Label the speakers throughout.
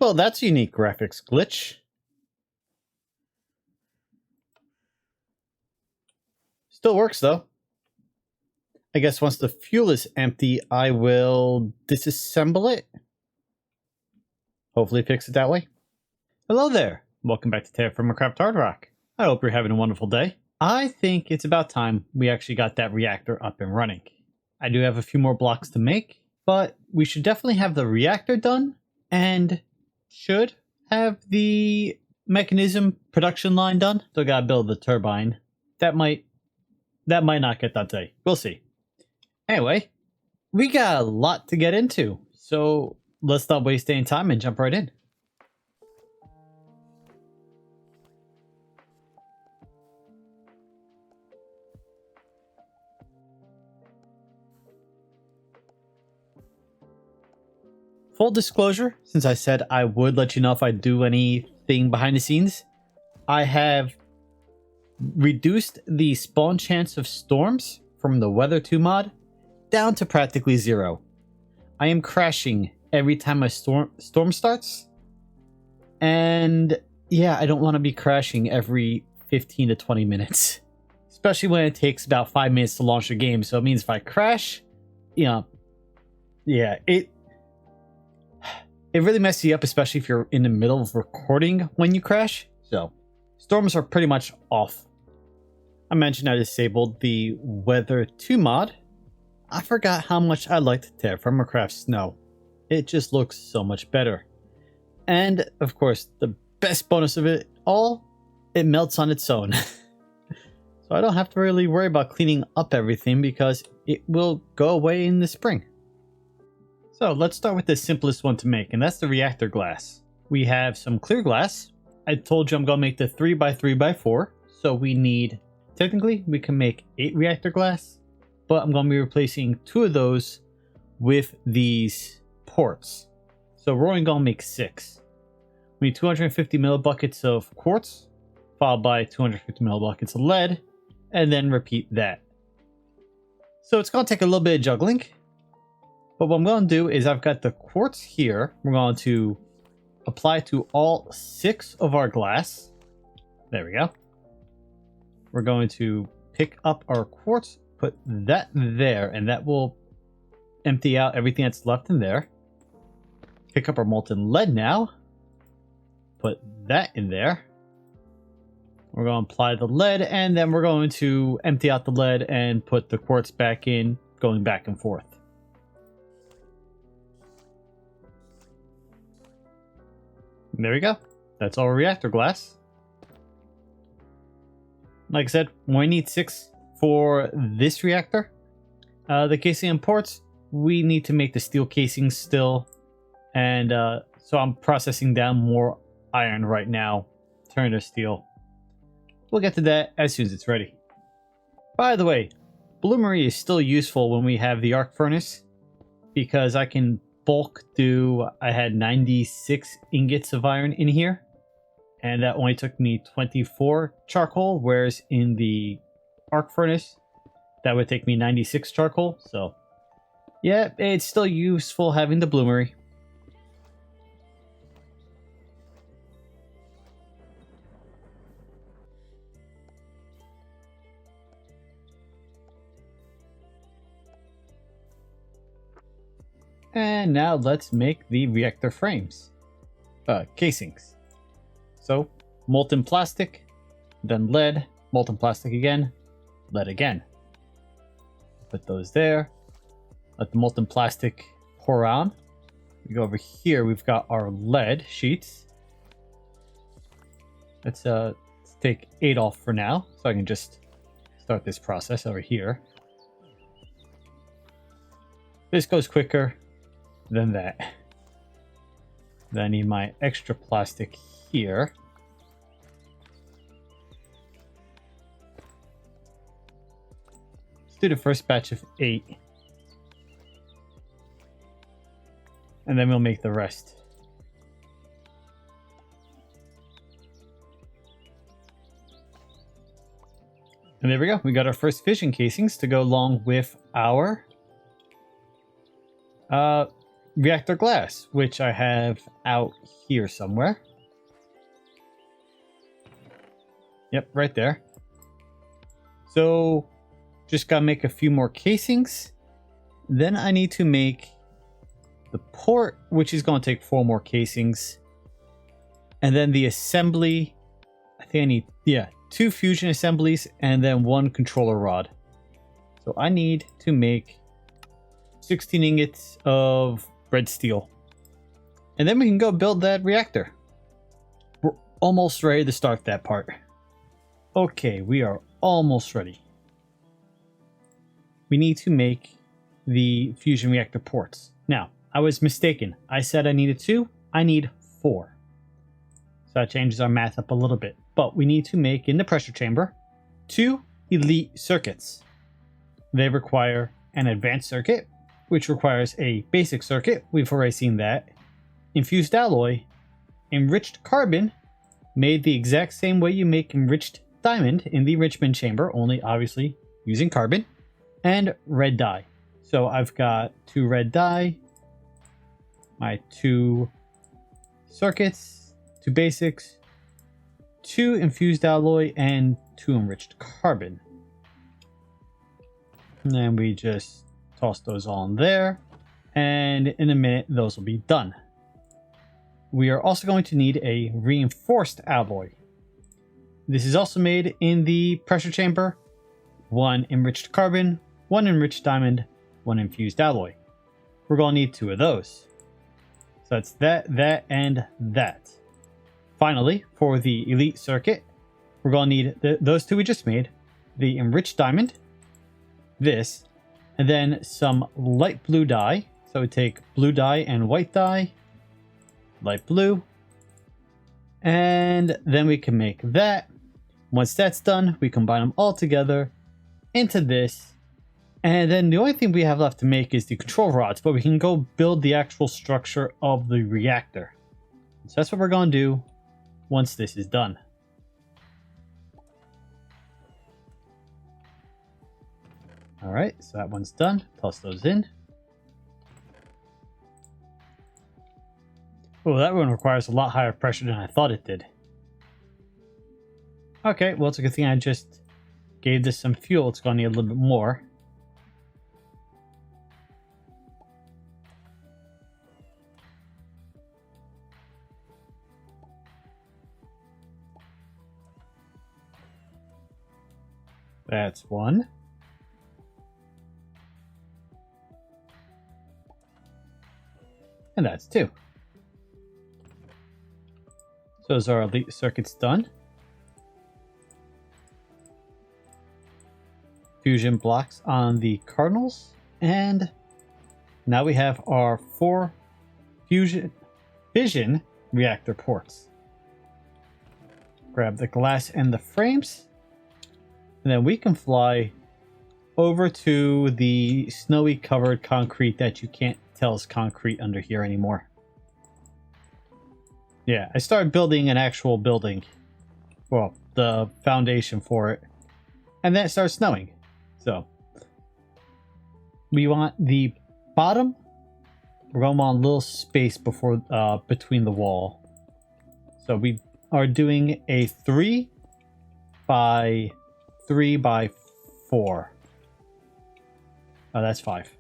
Speaker 1: Well, that's a unique graphics glitch. Still works though. I guess once the fuel is empty, I will disassemble it. Hopefully fix it that way. Hello there. Welcome back to TerraFirmaCraft HardRock. I hope you're having a wonderful day. I think it's about time we actually got that reactor up and running. I do have a few more blocks to make, but we should definitely have the reactor done and should have the mechanism production line done. Still gotta build the turbine. That might not get done today. We'll see. Anyway, we got a lot to get into, so let's not waste any time and jump right in. Full disclosure, since I said I would let you know if I do anything behind the scenes, I have reduced the spawn chance of storms from the Weather 2 mod down to practically zero. I am crashing every time a storm starts, and yeah, I don't want to be crashing every 15 to 20 minutes, especially when it takes about 5 minutes to launch a game. So it means if I crash, yeah, it really messes you up, especially if you're in the middle of recording when you crash. So storms are pretty much off. I mentioned I disabled the Weather 2 mod. I forgot how much I liked TerraFirmaCraft Snow. It just looks so much better. And of course, the best bonus of it all, it melts on its own. So I don't have to really worry about cleaning up everything because it will go away in the spring. So let's start with the simplest one to make, and that's the reactor glass. We have some clear glass. I told you I'm going to make the 3x3x4, so we need, technically we can make 8 reactor glass, but I'm going to be replacing 2 of those with these ports. So we're only going to make 6. We need 250 millibuckets of quartz, followed by 250 millibuckets of lead, and then repeat that. So it's going to take a little bit of juggling. But what I'm going to do is I've got the quartz here. We're going to apply to all 6 of our glass. There we go. We're going to pick up our quartz, put that there, and that will empty out everything that's left in there. Pick up our molten lead now. Put that in there. We're going to apply the lead, and then we're going to empty out the lead and put the quartz back in, going back and forth. There we go. That's all reactor glass. Like I said, we need 6 for this reactor. The casing and ports, we need to make the steel casings still. And so I'm processing down more iron right now, turn to steel. We'll get to that as soon as it's ready. By the way, bloomery is still useful when we have the arc furnace, because I can bulk do, I had 96 ingots of iron in here, and that only took me 24 charcoal, whereas in the arc furnace that would take me 96 charcoal. So yeah, it's still useful having the bloomery. And now let's make the reactor frames. Casings. So, molten plastic, then lead, molten plastic again, lead again. Put those there. Let the molten plastic pour on. We go over here, we've got our lead sheets. Let's take 8 off for now, so I can just start this process over here. This goes quicker than that. Then I need my extra plastic here. Let's do the first batch of 8. And then we'll make the rest. And there we go. We got our first fission casings to go along with our reactor glass, which I have out here somewhere. Yep, right there. So just gotta make a few more casings. Then I need to make the port, which is going to take 4 more casings. And then the assembly, I think I need, 2 fusion assemblies and then 1 controller rod. So I need to make 16 ingots of red steel. And then we can go build that reactor. We're almost ready to start that part. Okay, we are almost ready. We need to make the fusion reactor ports. Now, I was mistaken. I said I needed 2. I need 4. So that changes our math up a little bit. But we need to make, in the pressure chamber, 2 elite circuits. They require an advanced circuit, which requires a basic circuit. We've already seen that. Infused alloy, enriched carbon, made the exact same way you make enriched diamond in the enrichment chamber, only obviously using carbon, and red dye. So I've got 2 red dye, my 2 circuits, 2 basics, 2 infused alloy, and 2 enriched carbon. And then we just toss those all in there, and in a minute those will be done. We are also going to need a reinforced alloy. This is also made in the pressure chamber. 1 enriched carbon, 1 enriched diamond, 1 infused alloy. We're going to need 2 of those. So that's that, and that. Finally, for the elite circuit, we're going to need those 2 we just made. The enriched diamond, this, and then some light blue dye. So we take blue dye and white dye, light blue, and then we can make that. Once that's done, we combine them all together into this. And then the only thing we have left to make is the control rods, but we can go build the actual structure of the reactor. So that's what we're going to do once this is done. All right, so that one's done. Toss those in. Oh, that one requires a lot higher pressure than I thought it did. Okay, well, it's a good thing I just gave this some fuel. It's going to need a little bit more. That's 1. And that's 2. So those are elite circuits done. Fusion blocks on the cardinals. And now we have our 4 fission reactor ports. Grab the glass and the frames. And then we can fly over to the snowy covered concrete that you can't tell is concrete under here anymore. Yeah, I started building an actual building. Well, the foundation for it. And then it started snowing. So we want the bottom. We're going to want a little space before between the wall. So we are doing a 3 by 3 by 4. Oh, that's 5.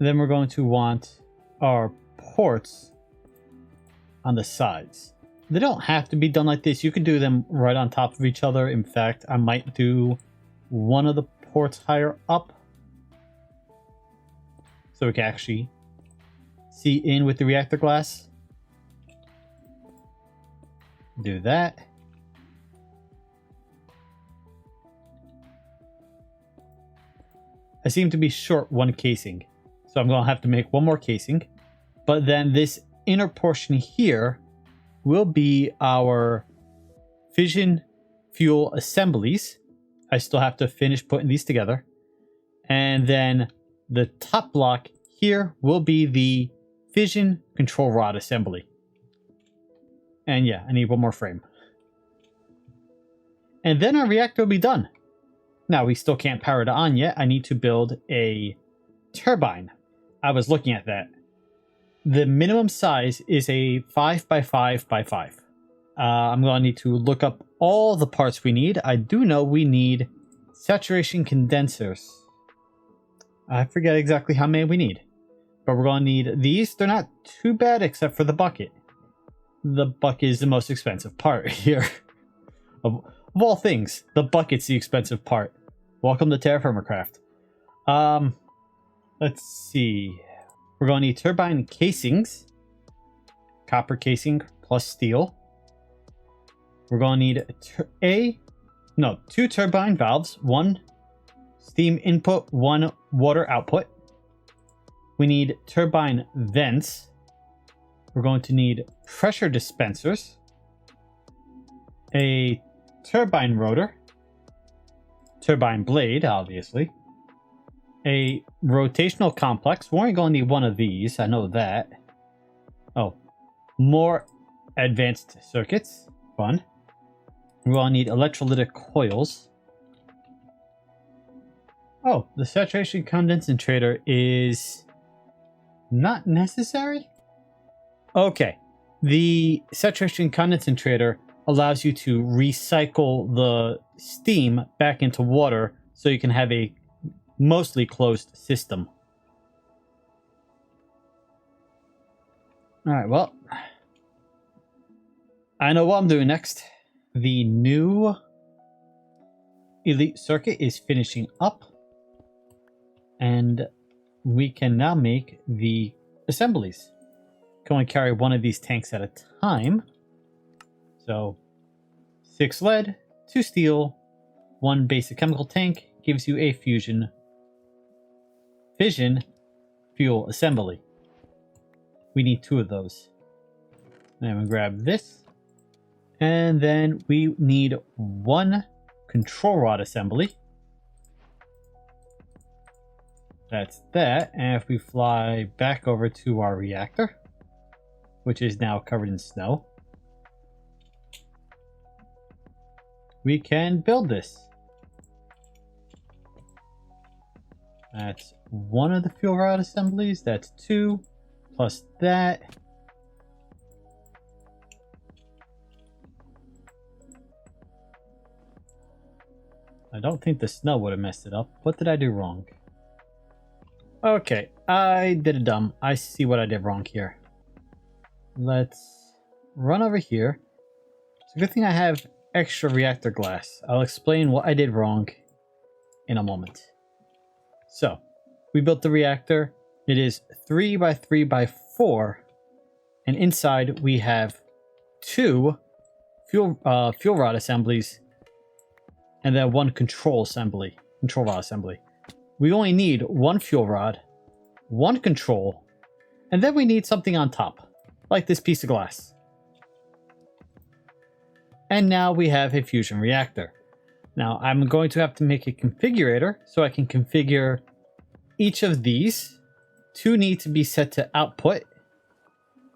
Speaker 1: Then we're going to want our ports on the sides. They don't have to be done like this. You can do them right on top of each other. In fact, I might do one of the ports higher up so we can actually see in with the reactor glass. Do that. I seem to be short 1 casing, so I'm going to have to make 1 more casing. But then this inner portion here will be our fission fuel assemblies. I still have to finish putting these together. And then the top block here will be the fission control rod assembly. And yeah, I need 1 more frame. And then our reactor will be done. Now, we still can't power it on yet. I need to build a turbine. I was looking at that. The minimum size is a 5x5x5. I'm going to need to look up all the parts we need. I do know we need saturation condensers. I forget exactly how many we need. But we're going to need these. They're not too bad except for the bucket. The bucket is the most expensive part here. Of all things, the bucket's the expensive part. Welcome to TerraFirmaCraft. Let's see. We're going to need turbine casings. Copper casing plus steel. We're going to need two turbine valves, one steam input, one water output. We need turbine vents. We're going to need pressure dispensers, a turbine rotor, turbine blade, obviously, a rotational complex. We're only going to need one of these. I know that. Oh, more advanced circuits. Fun. We're going to need electrolytic coils. Oh, the saturation condensator is not necessary? Okay. The saturation condensator allows you to recycle the steam back into water so you can have a mostly closed system. Alright, well, I know what I'm doing next. The new elite circuit is finishing up, and we can now make the assemblies. Can only carry one of these tanks at a time. So 6 lead, 2 steel, 1 basic chemical tank gives you a fission fuel assembly. We need 2 of those. Then I'm gonna grab this. And then we need 1 control rod assembly. That's that. And if we fly back over to our reactor, which is now covered in snow, we can build this. That's 1 of the fuel rod assemblies. That's 2 plus that. I don't think the snow would have messed it up. What did I do wrong? Okay, I did it dumb. I see what I did wrong here. Let's run over here. It's a good thing I have extra reactor glass. I'll explain what I did wrong in a moment. So, we built the reactor. It is 3x3x4, and inside we have 2 fuel rod assemblies, and then 1 control rod assembly. We only need 1 fuel rod, 1 control, and then we need something on top, like this piece of glass. And now we have a fusion reactor. Now I'm going to have to make a configurator so I can configure each of these. 2 need to be set to output,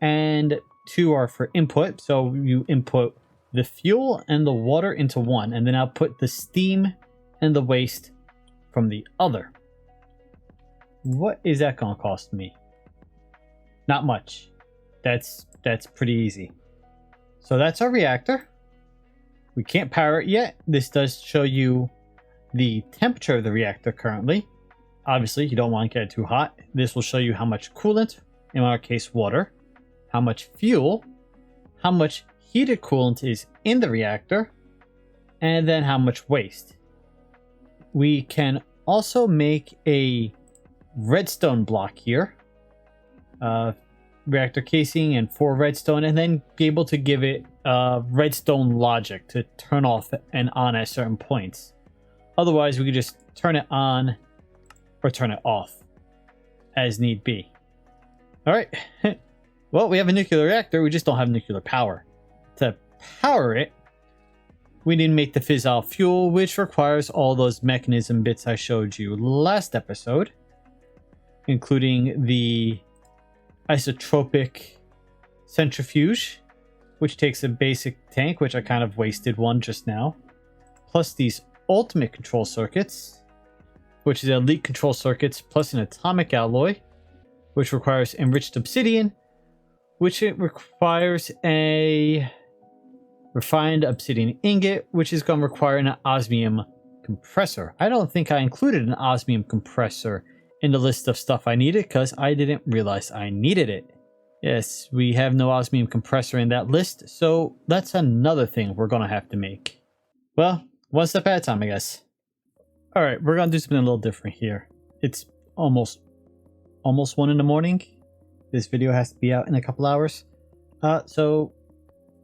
Speaker 1: and 2 are for input. So you input the fuel and the water into one, and then output the steam and the waste from the other. What is that going to cost me? Not much. That's pretty easy. So that's our reactor. We can't power it yet. This does show you the temperature of the reactor currently. Obviously, you don't want to get it too hot. This will show you how much coolant, in our case water, how much fuel, how much heated coolant is in the reactor, and then how much waste. We can also make a redstone block here. Reactor casing and 4 redstone, and then be able to give it redstone logic to turn off and on at certain points. Otherwise, we could just turn it on or turn it off as need be. All right. Well, we have a nuclear reactor. We just don't have nuclear power. To power it, we need to make the fissile fuel, which requires all those mechanism bits I showed you last episode, including the isotropic centrifuge, which takes a basic tank, which I kind of wasted one just now, plus these ultimate control circuits, which is elite control circuits, plus an atomic alloy, which requires enriched obsidian, which it requires a refined obsidian ingot, which is going to require an osmium compressor. I don't think I included an osmium compressor in the list of stuff I needed because I didn't realize I needed it. Yes, we have no osmium compressor in that list, so that's another thing we're going to have to make. Well, one step at a time, I guess. Alright, we're going to do something a little different here. It's almost 1 in the morning. This video has to be out in a couple hours. So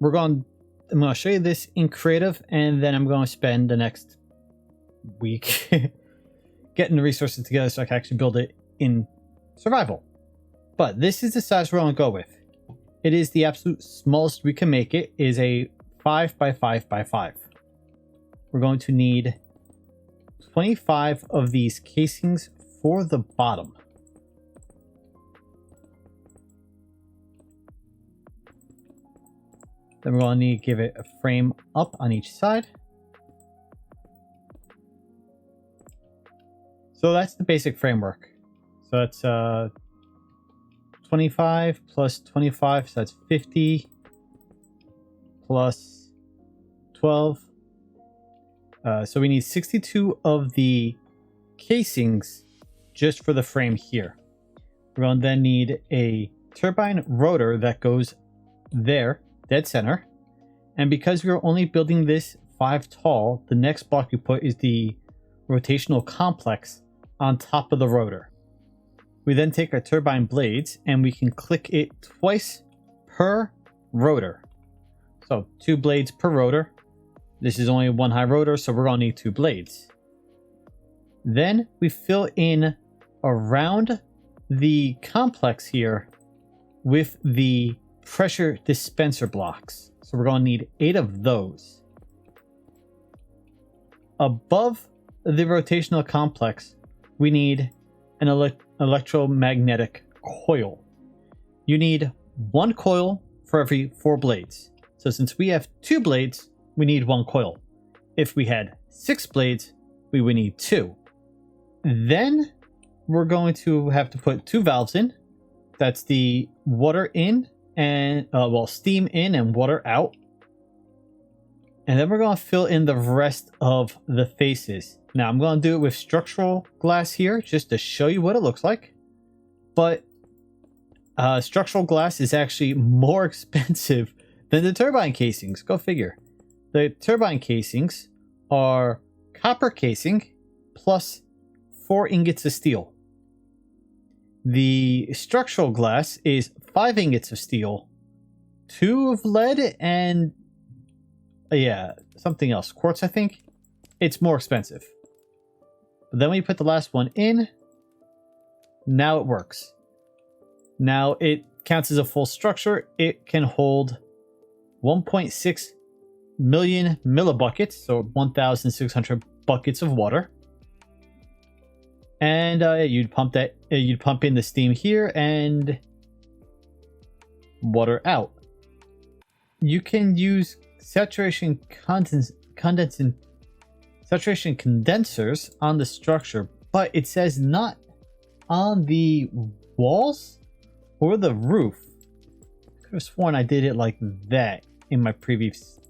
Speaker 1: I'm going to show you this in creative, and then I'm going to spend the next week getting the resources together so I can actually build it in survival. But this is the size we're going to go with. It is the absolute smallest we can make it. It is a 5 by 5 by 5. We're going to need 25 of these casings for the bottom. Then we're going to need to give it a frame up on each side. So that's the basic framework. So that's 25 plus 25, so that's 50 plus 12. So we need 62 of the casings just for the frame here. We're going to then need a turbine rotor that goes there, dead center. And because we're only building this 5 tall, the next block you put is the rotational complex on top of the rotor. We then take our turbine blades and we can click it twice per rotor. So 2 blades per rotor. This is only 1 high rotor, so we're going to need 2 blades. Then we fill in around the complex here with the pressure dispenser blocks. So we're going to need 8 of those. Above the rotational complex, we need an electromagnetic coil. You need 1 coil for every 4 blades. So since we have 2 blades, we need 1 coil. If we had 6 blades, we would need 2. Then we're going to have to put 2 valves in. That's the water in and steam in and water out. And then we're going to fill in the rest of the faces. Now I'm going to do it with structural glass here just to show you what it looks like. But structural glass is actually more expensive than the turbine casings. Go figure. The turbine casings are copper casing plus 4 ingots of steel. The structural glass is 5 ingots of steel, 2 of lead, and something else. Quartz, I think. It's more expensive. But then when you put the last one in, now it works. Now it counts as a full structure. It can hold 1.6 million millibuckets, so 1,600 buckets of water. And you'd pump in the steam here and water out. You can use saturation condensers on the structure, but it says not on the walls or the roof. I could have sworn I did it like that in my previous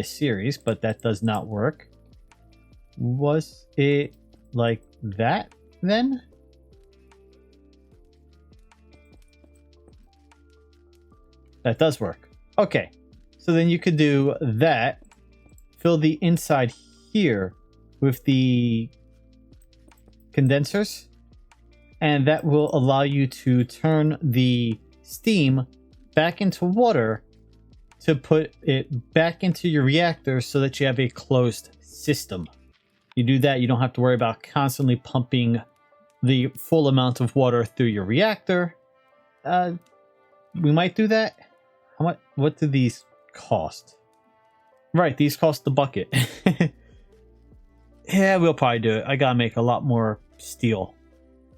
Speaker 1: series, but that does not work. Was it like that then? That does work. Okay, so then you could do that. Fill the inside here with the condensers, and that will allow you to turn the steam back into water to put it back into your reactor so that you have a closed system. You do that, you don't have to worry about constantly pumping the full amount of water through your reactor. We might do that. What do these cost? Right, these cost the bucket. Yeah, we'll probably do it. I gotta make a lot more steel.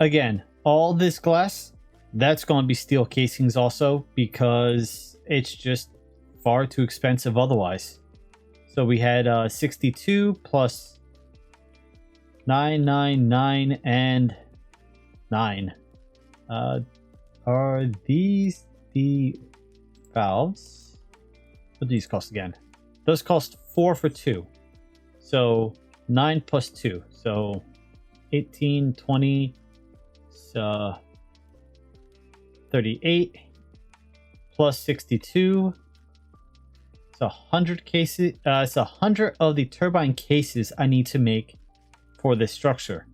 Speaker 1: Again, all this glass, that's going to be steel casings also, because it's just far too expensive otherwise. So we had 62 plus 9, 9, 9, and 9. Are these the valves? What do these cost again? Those cost 4 for 2. So 9 plus 2. So 18, 20, 38 plus 62. It's 100 cases. It's 100 of the turbine cases I need to make for this structure,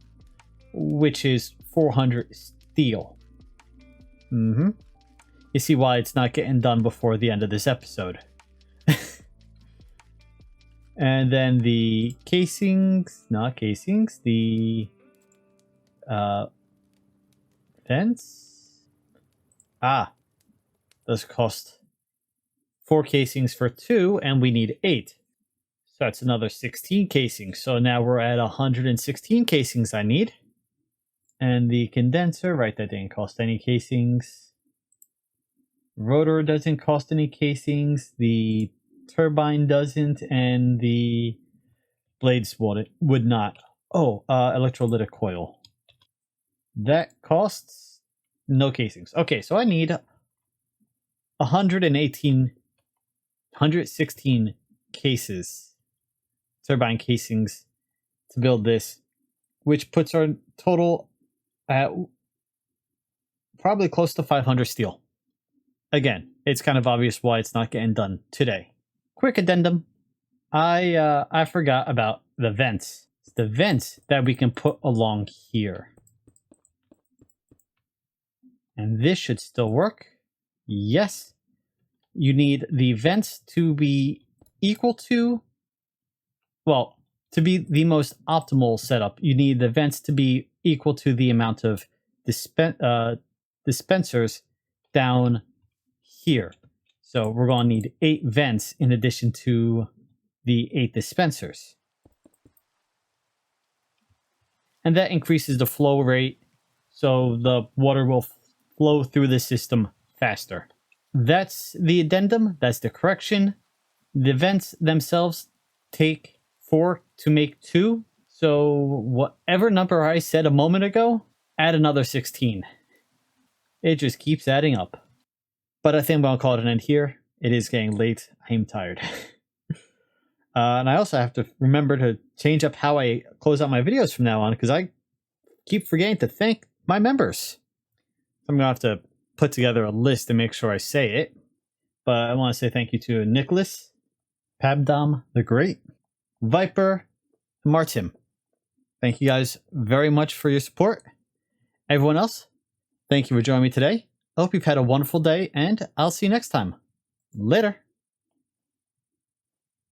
Speaker 1: which is 400 steel. You see why it's not getting done before the end of this episode. And then the casings, not casings, the vents. Those cost 4 casings for 2, and we need 8. So that's another 16 casings. So now we're at 116 casings I need. And the condenser, right, that didn't cost any casings. Rotor doesn't cost any casings. The turbine doesn't, and the blades would not. Oh, electrolytic coil. That costs no casings. Okay, so I need 116 cases, turbine casings, to build this, which puts our total at probably close to 500 steel. Again, it's kind of obvious why it's not getting done today. Quick addendum. I forgot about the vents. It's the vents that we can put along here. And this should still work. Yes. You need the vents to be equal to, well, to be the most optimal setup, you need the vents to be equal to the amount of dispensers down here. So we're going to need 8 vents in addition to the 8 dispensers. And that increases the flow rate, so the water will flow through the system faster. That's the addendum. That's the correction. The vents themselves take 4 to make 2. So whatever number I said a moment ago, add another 16. It just keeps adding up. But I think I'm going to call it an end here. It is getting late. I am tired. And I also have to remember to change up how I close out my videos from now on, because I keep forgetting to thank my members. I'm going to have to put together a list to make sure I say it. But I want to say thank you to Nicholas, Pabdom the Great, Viper, and Martin. Thank you guys very much for your support. Everyone else, thank you for joining me today. I hope you've had a wonderful day, and I'll see you next time. Later.